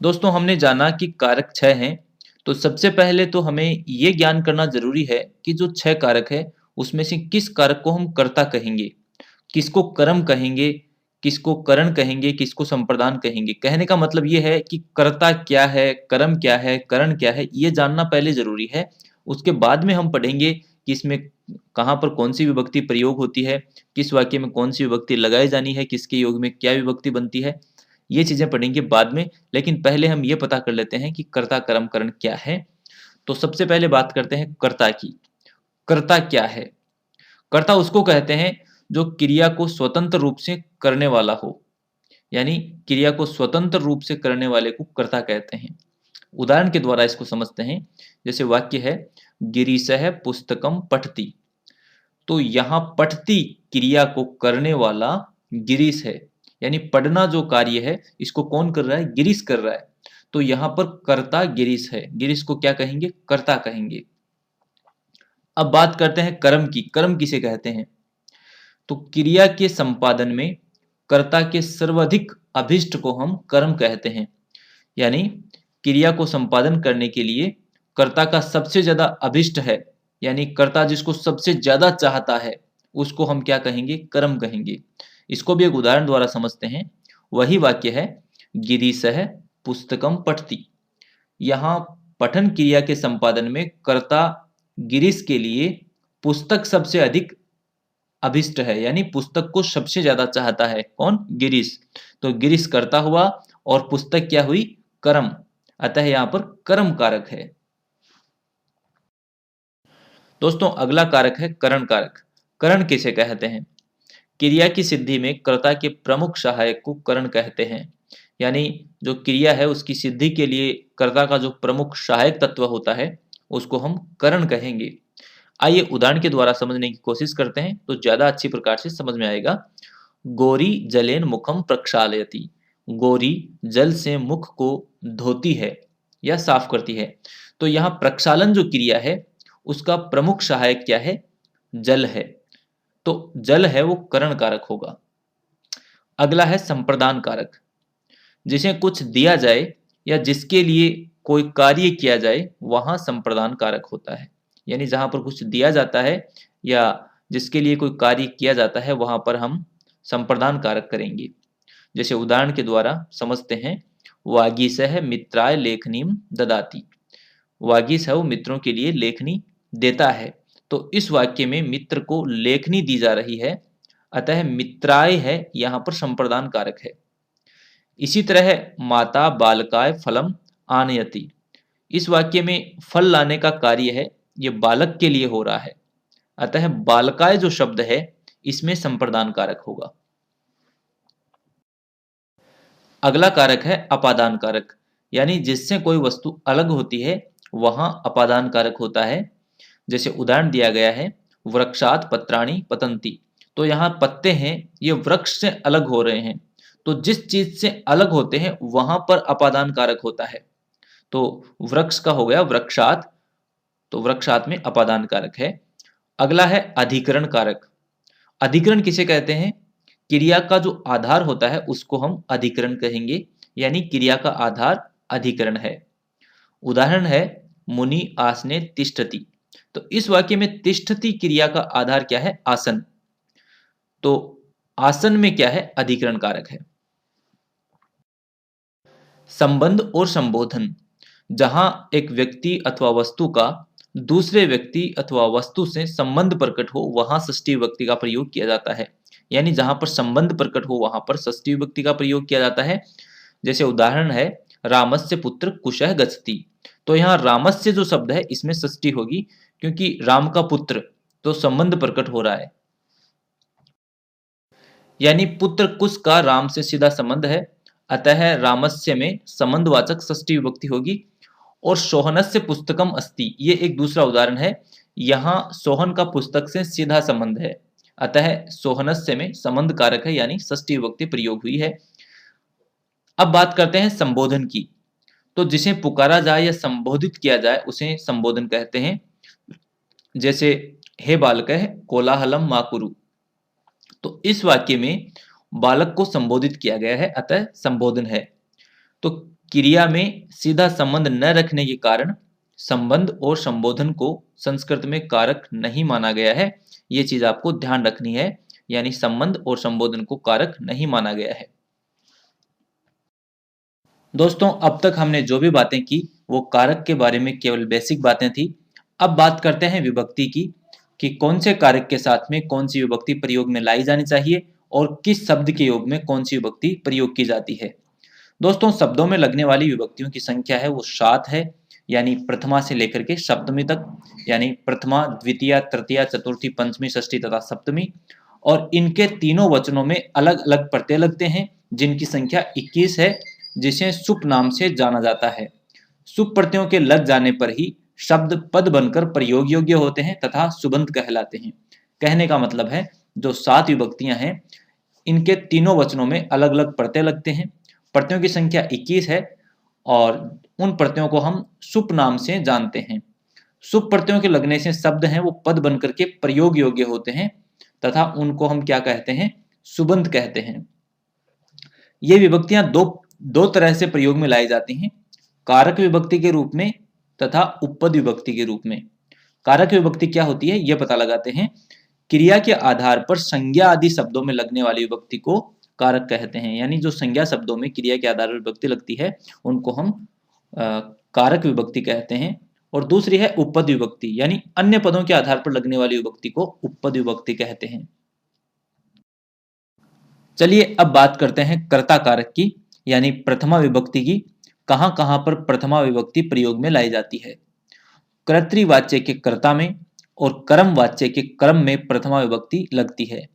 दोस्तों हमने जाना कि कारक 6 हैं, तो सबसे पहले तो हमें ये ज्ञान करना ज़रूरी है कि जो 6 कारक हैं, उसमें से किस कारक को हम कर्ता कहेंगे, किसको कर्म कहेंगे, किसको करण कहेंगे, किसको संप्रदान कहेंगे। कहने का मतलब ये है कि कर्ता क्या है, कर्म क्या है, करण क्या है, ये जानना पहले ज़रूरी है। उसके बाद में हम पढ़ेंगे कि इसमें कहाँ पर कौन-सी विभक्ति प्रयोग होती है, किस वाक्य में कौन-सी विभक्ति लगाई जानी है, किसके योग में क्या विभक्ति बनती है। ये चीज़ें पढ़ेंगे बाद में, लेकिन पहले हम ये पता कर लेते हैं कि कर्ता, कर्म, करण क्या है। तो सबसे पहले बात करते हैं कर्ता की। कर्ता क्या है? कर्ता उसको कहते हैं जो क्रिया को स्वतंत्र रूप से करने वाला हो, यानी क्रिया को स्वतंत्र रूप से करने वाले को कर्ता कहते हैं। उदाहरण के द्वारा इसको समझते हैं। जैसे वाक्य है, गिरीशः पुस्तकम पठति। तो यहाँ पठति क्रिया को करने वाला गिरीश है, यानी पढ़ना जो कार्य है इसको कौन कर रहा है? गिरीश कर रहा है। तो यहाँ पर कर्ता गिरीश है। गिरीश को क्या कहेंगे? कर्ता कहेंगे। अब बात करते हैं कर्म की। कर्म किसे कहते हैं? तो क्रिया के संपादन में कर्ता के सर्वाधिक अभिष्ट को हम कर्म कहते हैं। यानी क्रिया को संपादन करने के लिए कर्ता का सबसे ज्यादा अभिष्ट है, यानी कर्ता जिसको सबसे ज्यादा चाहता है, उसको हम क्या कहेंगे? कर्म कहेंगे। इसको भी एक उदाहरण द्वारा समझते हैं। वही वाक्य है, गिरीशः पुस्तकम पठति। यहाँ पठन क्रिया के संपादन में कर्ता गिरीश के लिए पुस्तक सबसे अधिक अभिष्ट है, यानी पुस्तक को सबसे ज्यादा चाहता है। कौन? गिरीश। तो गिरीश कर्ता हुआ और पुस्तक क्या हुई? कर्म। अतः यहां पर कर्म कारक है। दोस्तों अगला कारक है करण कारक। करण किसे कहते हैं? क्रिया की सिद्धि में कर्ता के प्रमुख सहायक को करण कहते हैं। यानी जो क्रिया है उसकी सिद्धि के लिए कर्ता का जो प्रमुख सहायक तत्व होता है उसको हम करण कहेंगे। आइए उदाहरण के द्वारा समझने की कोशिश करते हैं तो ज्यादा अच्छी प्रकार से समझ में आएगा। गोरी जलेन मुखम प्रक्षालयति। गोरी जल से मुख को धोती है या साफ करती है। तो यहाँ प्रक्षालन जो क्रिया है उसका प्रमुख सहायक क्या है? जल है। तो जल है वो करण कारक होगा। अगला है संप्रदान कारक। जिसे कुछ दिया जाए या जिसके लिए कोई कार्य किया जाए वहां संप्रदान कारक होता है। यानी जहां पर कुछ दिया जाता है या जिसके लिए कोई कार्य किया जाता है वहां पर हम संप्रदान कारक करेंगे। जैसे उदाहरण के द्वारा समझते हैं, वागीसह मित्राय लेखनीम ददाति। वागीस है वो मित्रों के लिए लेखनी देता है। तो इस वाक्य में मित्र को लेखनी दी जा रही है, अतः मित्राय है यहाँ पर संप्रदान कारक है। इसी तरह माता बालकाय फलम आनयति। इस वाक्य में फल लाने का कार्य है, ये बालक के लिए हो रहा है, अतः बालकाय जो शब्द है इसमें संप्रदान कारक होगा। अगला कारक है अपादान कारक। यानी जिससे कोई वस्तु अलग होती है वहां अपादान कारक होता है। जैसे उदाहरण दिया गया है, वृक्षात पत्राणि पतंती। तो यहाँ पत्ते हैं ये वृक्ष से अलग हो रहे हैं। तो जिस चीज से अलग होते हैं वहां पर अपादान कारक होता है। तो वृक्ष का हो गया वृक्षात, तो वृक्षात में अपादान कारक है। अगला है अधिकरण कारक। अधिकरण किसे कहते हैं? क्रिया का जो आधार होता है उसको हम अधिकरण कहेंगे, यानी क्रिया का आधार अधिकरण है। उदाहरण है, मुनि आसने तिष्ठति। तो इस वाक्य में तिष्ठति क्रिया का आधार क्या है? आसन। तो आसन में क्या है? अधिकरण कारक है। संबंध और संबोधन। जहां एक व्यक्ति अथवा वस्तु का दूसरे व्यक्ति अथवा वस्तु से संबंध प्रकट हो वहां षष्ठी विभक्ति का प्रयोग किया जाता है। यानी जहां पर संबंध प्रकट हो वहां पर षष्ठी विभक्ति का प्रयोग किया जाता है। जैसे उदाहरण है, रामस्य पुत्र कुशः गच्छति। तो यहाँ रामस्य जो शब्द है इसमें षष्ठी होगी क्योंकि राम का पुत्र, तो संबंध प्रकट हो रहा है। यानी पुत्र कुश का राम से सीधा संबंध है, अतः रामस्य में संबंधवाचक षष्ठी विभक्ति होगी। और सोहनस्य पुस्तकम अस्ति, ये एक दूसरा उदाहरण है। यहाँ सोहन का पुस्तक से सीधा संबंध है, अतः सोहनस्य में संबंध कारक है, यानी षष्ठी विभक्ति प्रयोग हुई है। अब बात करते हैं संबोधन की। तो जिसे पुकारा जाए या संबोधित किया जाए उसे संबोधन कहते हैं। जैसे, हे बालकः कोलाहलम मा कुरु। तो इस वाक्य में बालक को संबोधित किया गया है, अतः संबोधन है। तो क्रिया में सीधा संबंध न रखने के कारण संबंध और संबोधन को संस्कृत में कारक नहीं माना गया है। ये चीज आपको ध्यान रखनी है, यानी संबंध और संबोधन को कारक नहीं माना गया है। दोस्तों, अब तक हमने जो भी बातें की वो कारक के बारे में केवल बेसिक बातें थी। अब बात करते हैं विभक्ति की, कि कौन से कारक के साथ में कौन सी विभक्ति प्रयोग में लाई जानी चाहिए और किस शब्द के योग में कौन सी विभक्ति प्रयोग की जाती है। दोस्तों, शब्दों में लगने वाली विभक्तियों की संख्या है वो 7 है, यानी प्रथमा से लेकर के सप्तमी तक, यानी प्रथमा, द्वितीया, तृतीया, चतुर्थी, पंचमी, षष्ठी तथा सप्तमी। और इनके तीनों वचनों में अलग अलग प्रत्यय लगते हैं, जिनकी संख्या 21 है, जिसे सुप नाम से जाना जाता है। सुप प्रत्ययों के लग जाने पर ही शब्द पद बनकर प्रयोग योग्य होते हैं तथा सुबंत कहलाते हैं। कहने का मतलब है, जो 7 विभक्तियां हैं, इनके तीनों वचनों में अलग अलग प्रत्यय लगते हैं। प्रत्ययों की संख्या 21 है और उन प्रत्ययों को हम सुप नाम से जानते हैं। सुप प्रत्ययों के लगने से शब्द हैं वो पद बनकर के प्रयोग योग्य होते हैं तथा उनको हम क्या कहते हैं, सुबंत कहते हैं। ये विभक्तियां दो तरह से प्रयोग में लाई जाती हैं, कारक विभक्ति के रूप में तथा उपपद विभक्ति के रूप में। कारक विभक्ति क्या होती है, यह पता लगाते हैं। क्रिया के आधार पर संज्ञा आदि शब्दों में लगने वाली विभक्ति को कारक कहते हैं, यानी जो संज्ञा शब्दों में क्रिया के आधार पर विभक्ति लगती है उनको हम कारक विभक्ति कहते हैं। और दूसरी है उपपद विभक्ति, यानी अन्य पदों के आधार पर लगने वाली विभक्ति को उपपद विभक्ति कहते हैं। चलिए अब बात करते हैं कर्ता कारक की, यानी प्रथमा विभक्ति की। कहां कहां पर प्रथमा विभक्ति प्रयोग में लाई जाती है। कर्तृवाच्य के कर्ता में और कर्म वाच्य के कर्म में प्रथमा विभक्ति लगती है,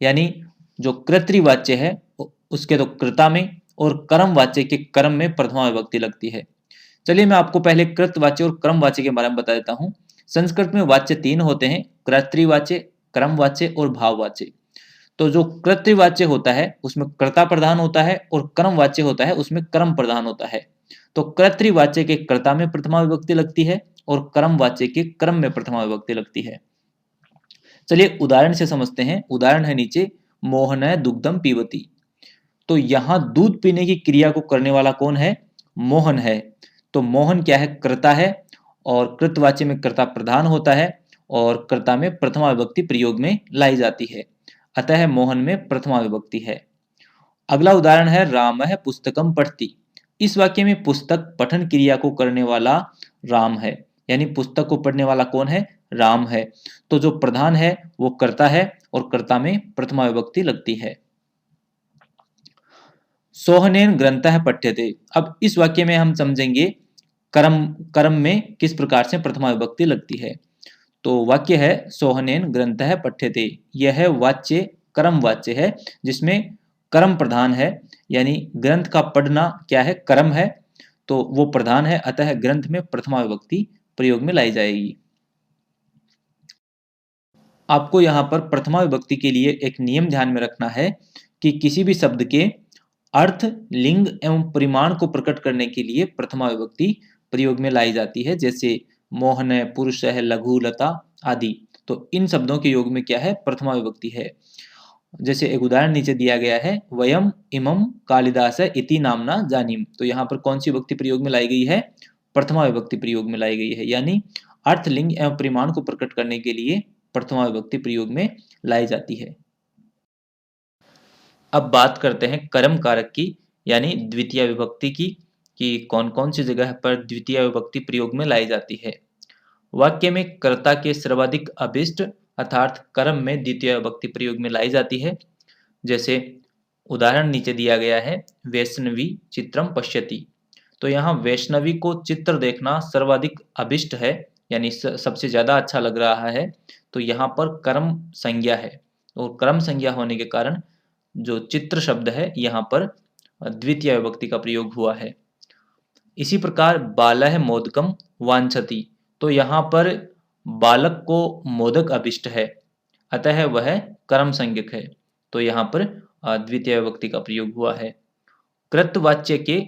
यानी जो कर्तृवाच्य है उसके तो कर्ता में और कर्म वाच्य के कर्म में प्रथमा विभक्ति लगती है। चलिए मैं आपको पहले कृतवाच्य और कर्म वाच्य के बारे में बता देता हूं। संस्कृत में वाच्य 3 होते हैं, कर्तृवाच्य, कर्म वाच्य और भाववाच्य। तो जो कर्तृवाच्य होता है उसमें कर्ता प्रधान होता है और कर्म वाच्य होता है उसमें कर्म प्रधान होता है। तो कर्तृवाच्य के कर्ता में प्रथमा विभक्ति लगती है और कर्म वाच्य के कर्म में प्रथमा विभक्ति लगती है। चलिए उदाहरण से समझते हैं। उदाहरण है नीचे, मोहन दुग्धम पीबती। तो यहां दूध पीने की क्रिया को करने वाला कौन है, मोहन है। तो मोहन क्या है, कर्ता है और कृतवाच्य में कर्ता प्रधान होता है और कर्ता में प्रथमा विभक्ति प्रयोग में लाई जाती है, अतः मोहन में प्रथमा विभक्ति है। अगला उदाहरण है, राम है पुस्तकम पठती। इस वाक्य में पुस्तक पठन क्रिया को करने वाला राम है, यानी पुस्तक को पढ़ने वाला कौन है, राम है। तो जो प्रधान है वो कर्ता है और कर्ता में प्रथमा विभक्ति लगती है। सोहनेन ग्रंथः पठ्यते। अब इस वाक्य में हम समझेंगे कर्म कर्म में किस प्रकार से प्रथमा विभक्ति लगती है। तो वाक्य है, सोहनेन ग्रंथः पठ्यते। यह वाच्य कर्म वाच्य है जिसमें कर्म प्रधान है, यानी ग्रंथ का पढ़ना क्या है, कर्म है, तो वो प्रधान है, अतः ग्रंथ में प्रथमा विभक्ति प्रयोग में लाई जाएगी। आपको यहाँ पर प्रथमा विभक्ति के लिए एक नियम ध्यान में रखना है कि किसी भी शब्द के अर्थ, लिंग एवं परिमाण को प्रकट करने के लिए प्रथमा विभक्ति प्रयोग में लाई जाती है। जैसे मोहन है, पुरुष है, लघु, लता आदि। तो इन शब्दों के योग में क्या है, प्रथमा विभक्ति है। जैसे एक उदाहरण नीचे दिया गया है, वयम इमम कालिदास इति नामना जानीम। तो यहाँ पर कौन सी विभक्ति प्रयोग में लाई गई है, प्रथमा विभक्ति प्रयोग में लाई गई है, यानी अर्थ, लिंग एवं परिमाण को प्रकट करने के लिए प्रथमा विभक्ति प्रयोग में लाई जाती है। अब बात करते हैं कर्म कारक की, यानी द्वितीय विभक्ति की, कि कौन कौन सी जगह पर द्वितीय विभक्ति प्रयोग में लाई जाती है। वाक्य में कर्ता के सर्वाधिक अभिष्ट अर्थात कर्म में द्वितीय विभक्ति प्रयोग में लाई जाती है। जैसे उदाहरण नीचे दिया गया है, वैष्णवी चित्रम पश्यति। तो यहाँ वैष्णवी को चित्र देखना सर्वाधिक अभिष्ट है, यानी सबसे ज्यादा अच्छा लग रहा है। तो यहाँ पर कर्म संज्ञा है और कर्म संज्ञा होने के कारण जो चित्र शब्द है यहाँ पर द्वितीय विभक्ति का प्रयोग हुआ है। इसी प्रकार बालः मोदकम वांछति। तो यहाँ पर बालक को मोदक अभिष्ट है, अतः वह कर्म संज्ञक है। तो यहाँ पर द्वितीय विभक्ति का प्रयोग हुआ है। कृतवाच्य के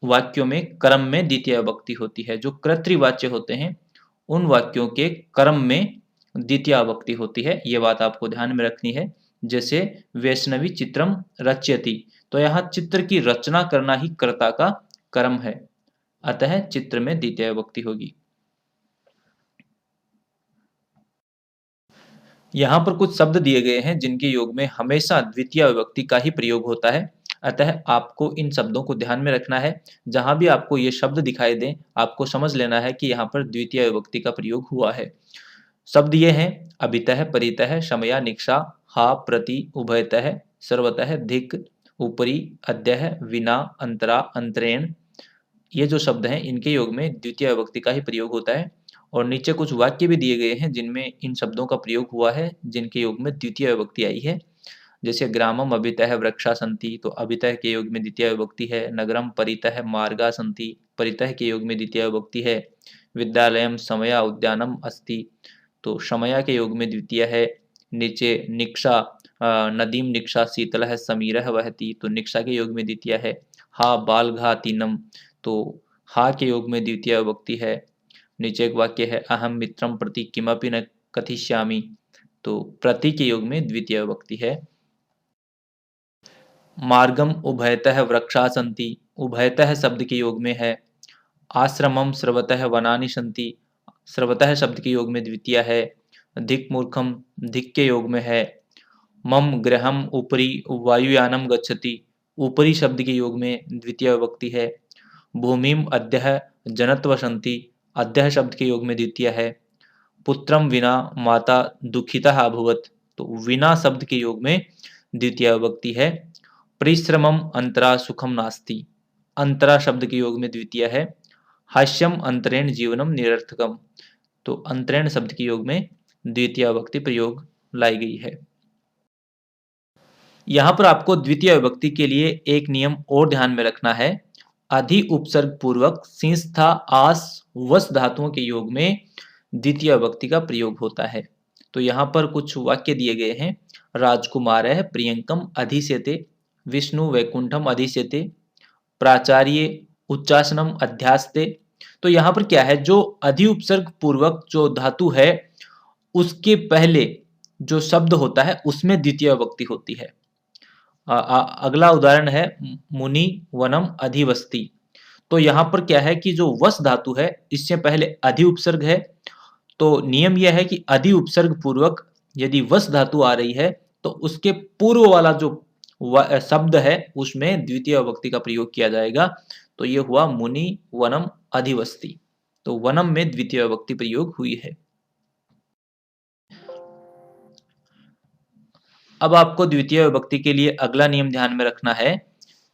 वाक्यों में कर्म में द्वितीय विभक्ति होती है। जो कर्तृवाच्य होते हैं उन वाक्यों के कर्म में द्वितीय विभक्ति होती है, ये बात आपको ध्यान में रखनी है। जैसे वैष्णवी चित्रम रच्यति, तो यहाँ चित्र की रचना करना ही कर्ता का कर्म है, अतः चित्र में द्वितीय विभक्ति होगी। यहाँ पर कुछ शब्द दिए गए हैं जिनके योग में हमेशा द्वितीय विभक्ति का ही प्रयोग होता है, अतः आपको इन शब्दों को ध्यान में रखना है। जहां भी आपको ये शब्द दिखाई दें, आपको समझ लेना है कि यहाँ पर द्वितीय विभक्ति का प्रयोग हुआ है। शब्द ये हैं: अभितः, परितः, शमया, निक्षा, हा, प्रति, उभयतः, सर्वतः, धिक्, ऊपरी, अद्यः, विना, अंतरा, अंतरेण। ये जो शब्द हैं इनके योग में द्वितीय विभक्ति का ही प्रयोग होता है। और नीचे कुछ वाक्य भी दिए गए हैं जिनमें इन शब्दों का प्रयोग हुआ है, जिनके योग में द्वितीय विभक्ति आई है। जैसे ग्रामम अभितः वृक्षा सन्ति, तो अभितः के योग में द्वितीय विभक्ति है। नगरम परितः मार्गा सन्ति, परितः के योग में द्वितीय विभक्ति है। विद्यालयम समया उद्यानम अस्ति, तो शमया के योग में द्वितीय है। नीचे निक्षा, नदीम निक्षा शीतलः समीरः वहति, तो निक्षा के योग में द्वितीय है। हा बालघातीनम, तो हा के योग में द्वितीय विभक्ति है। नीचे एक वाक्य है अहम मित्रम प्रति किमपि न कथिष्यामि, तो प्रति के योग में द्वितीय विभक्ति है। मार्गम उभयतः वृक्षा सन्ति, उभयतः शब्द के योग में है। आश्रमम सर्वतः वनानि सन्ति, सर्वतः शब्द के योग में द्वितीय है। धिक् मूर्खम, धिक् के योग में है। मम गृहम उपरि वायुयानम गच्छति, ऊपरी शब्द के योग में द्वितीय विभक्ति है। भूमिम अद्यः जनत्व सन्ति, अद्यः शब्द के योग में द्वितीय है। पुत्रम विना माता दुखितः अभवत्, तो विना शब्द के योग में द्वितीय विभक्ति है। परिश्रमम अंतरा सुखम नास्ति, अंतरा शब्द के योग में द्वितीय है। हास्यम अंतरेण जीवनम निरर्थकम, तो अंतरेण शब्द के योग में द्वितीय विभक्ति प्रयोग लाई गई है। यहाँ पर आपको द्वितीय विभक्ति के लिए एक नियम और ध्यान में रखना है। अधि उपसर्ग पूर्वक सिंस था आस वस धातुओं के योग में द्वितीय विभक्ति का प्रयोग होता है। तो यहाँ पर कुछ वाक्य दिए गए हैं। राजकुमारः प्रियंकम अधिसेते, विष्णु वैकुंठम अधिसेते, प्राचार्य उच्चासनम अध्यास्ते। तो यहाँ पर क्या है, जो अधि उपसर्ग पूर्वक जो धातु है उसके पहले जो शब्द होता है उसमें द्वितीय विभक्ति होती है। अगला उदाहरण है मुनि वनम अधिवस्ति। तो यहाँ पर क्या है कि जो वस धातु है इससे पहले अधि उपसर्ग है, तो नियम यह है कि अधि उपसर्ग पूर्वक यदि वस धातु आ रही है तो उसके पूर्व वाला जो शब्द है उसमें द्वितीय विभक्ति का प्रयोग किया जाएगा। तो ये हुआ मुनि वनम अधिवस्ति, तो वनम में द्वितीय विभक्ति प्रयोग हुई है। अब आपको द्वितीय विभक्ति के लिए अगला नियम ध्यान में रखना है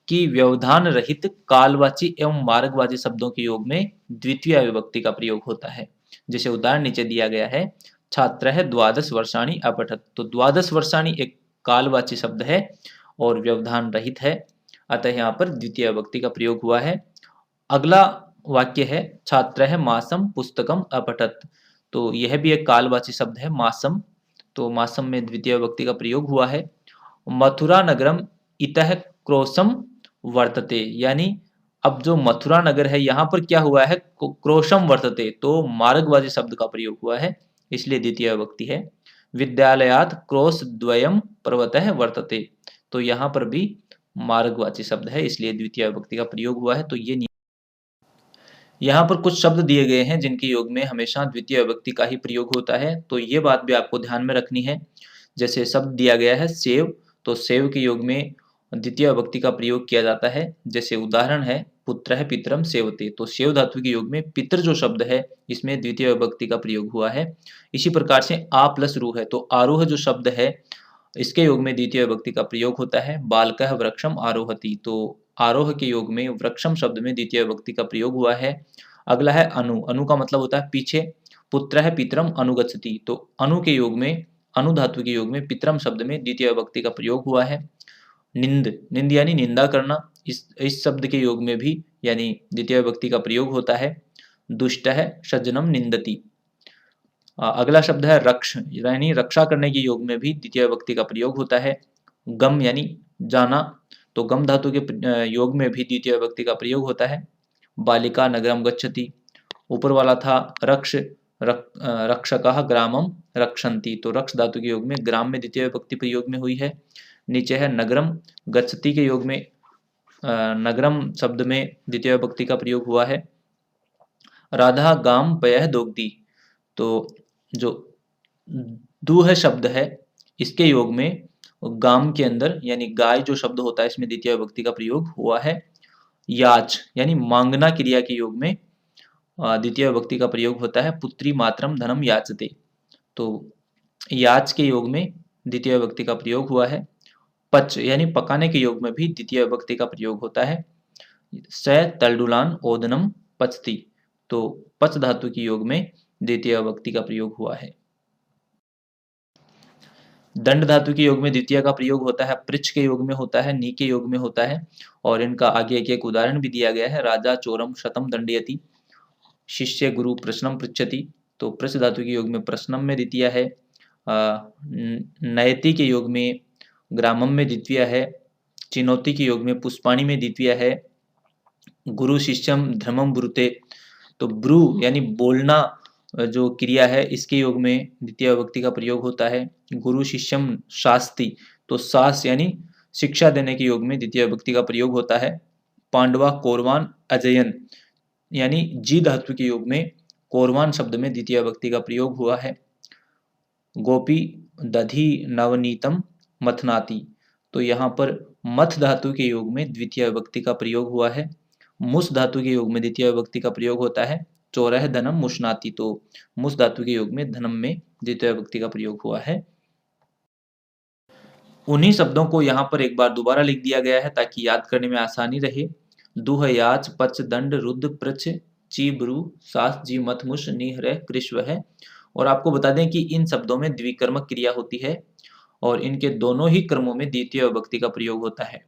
कि व्यवधान रहित कालवाची एवं मार्गवाची शब्दों के योग में द्वितीय विभक्ति का प्रयोग होता है। जैसे उदाहरण नीचे दिया गया है, छात्रः द्वादश वर्षाणि अपठत्, तो द्वादश वर्षाणि एक कालवाची शब्द है और व्यवधान रहित है, अतः यहाँ पर द्वितीय विभक्ति का प्रयोग हुआ है। अगला वाक्य है छात्रः मासम पुस्तकम अपठत्, तो यह भी एक कालवाची शब्द है मासम, तो मासम में द्वितीय विभक्ति का प्रयोग हुआ है। मथुरा नगरम इतः क्रोशम वर्तते, यानी अब जो मथुरा नगर है यहाँ पर क्या हुआ है, क्रोशम वर्तते, तो मार्गवाची शब्द का प्रयोग हुआ है, इसलिए द्वितीय विभक्ति है। विद्यालयात् क्रोश द्वयम पर्वतः वर्तते, तो यहाँ पर भी मार्गवाची शब्द है, इसलिए द्वितीय विभक्ति का प्रयोग हुआ है। तो ये यहाँ पर कुछ शब्द दिए गए हैं जिनके योग में हमेशा द्वितीय विभक्ति का ही प्रयोग होता है, तो ये बात भी आपको ध्यान में रखनी है। जैसे शब्द दिया गया है सेव, तो सेव के योग में द्वितीय विभक्ति का प्रयोग किया जाता है। जैसे उदाहरण है पुत्रः पितरम सेवते, तो सेव धातु के योग में पितर जो शब्द है इसमें द्वितीय विभक्ति का प्रयोग हुआ है। इसी प्रकार से आ प्लस रू है, तो आरोह जो शब्द है इसके योग में द्वितीय विभक्ति का प्रयोग होता है। बालकः वृक्षम आरोहति, तो आरोह के योग में वृक्षम शब्द में द्वितीय विभक्ति का प्रयोग हुआ है। अगला है अनु, अनु का मतलब होता है पीछे। पुत्रः पितरम अनुगच्छति, तो अनु के योग में, अनु धातु के योग में पितरम शब्द में द्वितीय विभक्ति का प्रयोग हुआ है। निंद, निंद यानी निंदा करना, इस शब्द के योग में भी यानी द्वितीय विभक्ति का प्रयोग होता है। दुष्टः सज्जनम निंदति। अगला शब्द है रक्ष, यानी रक्षा करने के योग में भी द्वितीय विभक्ति का प्रयोग होता है। गम यानी जाना, तो गम धातु के योग में भी द्वितीय विभक्ति का प्रयोग होता है। बालिका नगरम गच्छति, ऊपर वाला था रक्ष, रक्षकः ग्रामम रक्षन्ति, तो रक्ष धातु के योग में ग्राम में द्वितीय विभक्ति प्रयोग में हुई है। नीचे है नगरम, गच्छति के योग में नगरम शब्द में द्वितीय विभक्ति का प्रयोग हुआ है। राधा गाम पयः दोग्धी, तो जो दूह शब्द है इसके योग में गाम के अंदर यानी गाय जो शब्द होता है इसमें द्वितीय विभक्ति का प्रयोग हुआ है। याच यानी मांगना क्रिया के योग में द्वितीय विभक्ति का प्रयोग होता है। पुत्री मातरम धनम याचते, तो याच के योग में द्वितीय विभक्ति का प्रयोग हुआ है। पच यानी पकाने के योग में भी द्वितीय विभक्ति का प्रयोग होता है। स तल्डुलान ओदनम पचती, तो पच धातु के योग में द्वितीय विभक्ति का प्रयोग हुआ है। दंड धातु के योग में द्वितीय का प्रयोग होता है, पृच्छ के योग में होता है, नी के योग में होता है, और इनका आगे एक उदाहरण भी दिया गया है। राजा चोरम शतम दंडयति, शिष्य गुरु प्रश्नम पृच्छति, तो पृच्छ धातु के योग में प्रश्नम में द्वितीय है। नयति के योग में ग्रामम में द्वितीय है। चिनौती के योग में पुष्पाणी में द्वितीय है। गुरु शिष्यम धर्मम ब्रूते, तो ब्रू यानी बोलना जो क्रिया है इसके योग में द्वितीय विभक्ति का प्रयोग होता है। गुरु शिष्यम शास्ति, तो शास यानी शिक्षा देने के योग में द्वितीय विभक्ति का प्रयोग होता है। पांडवा कौरवान अजयन, यानी जी धातु के योग में कौरवान शब्द में द्वितीय विभक्ति का प्रयोग हुआ है। गोपी दधि नवनीतम मथनाति, तो यहाँ पर मथ धातु के योग में द्वितीय विभक्ति का प्रयोग हुआ है। मुस धातु के योग में द्वितीय विभक्ति का प्रयोग होता है। चौरह धनम मुष्णाति, तो मुस धातु के योग में धनम में द्वितीय विभक्ति का प्रयोग हुआ है। उन्हीं शब्दों को यहाँ पर एक बार दोबारा लिख दिया गया है ताकि याद करने में आसानी रहे। दुह याच पच दंड रुद्र प्रच ची ब्रू सास जी मथ मुष निहर कृष्व है। और आपको बता दें कि इन शब्दों में द्विकर्मक क्रिया होती है और इनके दोनों ही क्रमों में द्वितीय विभक्ति का प्रयोग होता है।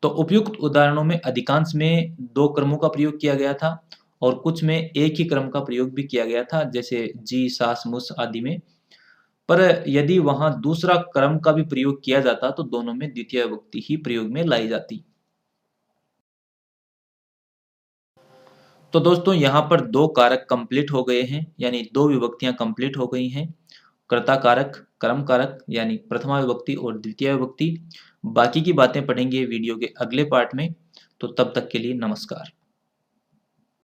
तो उपयुक्त उदाहरणों में अधिकांश में दो क्रमों का प्रयोग किया गया था और कुछ में एक ही क्रम का प्रयोग भी किया गया था, जैसे जी सास मुस आदि में। पर यदि वहां दूसरा क्रम का भी प्रयोग किया जाता तो दोनों में द्वितीय विभक्ति ही प्रयोग में लाई जाती। तो दोस्तों यहाँ पर दो कारक कंप्लीट हो गए हैं, यानी दो विभक्तियां कंप्लीट हो गई हैं। कर्ता कारक, कर्म कारक यानी प्रथमा विभक्ति और द्वितीय विभक्ति। बाकी की बातें पढ़ेंगे वीडियो के अगले पार्ट में। तो तब तक के लिए नमस्कार।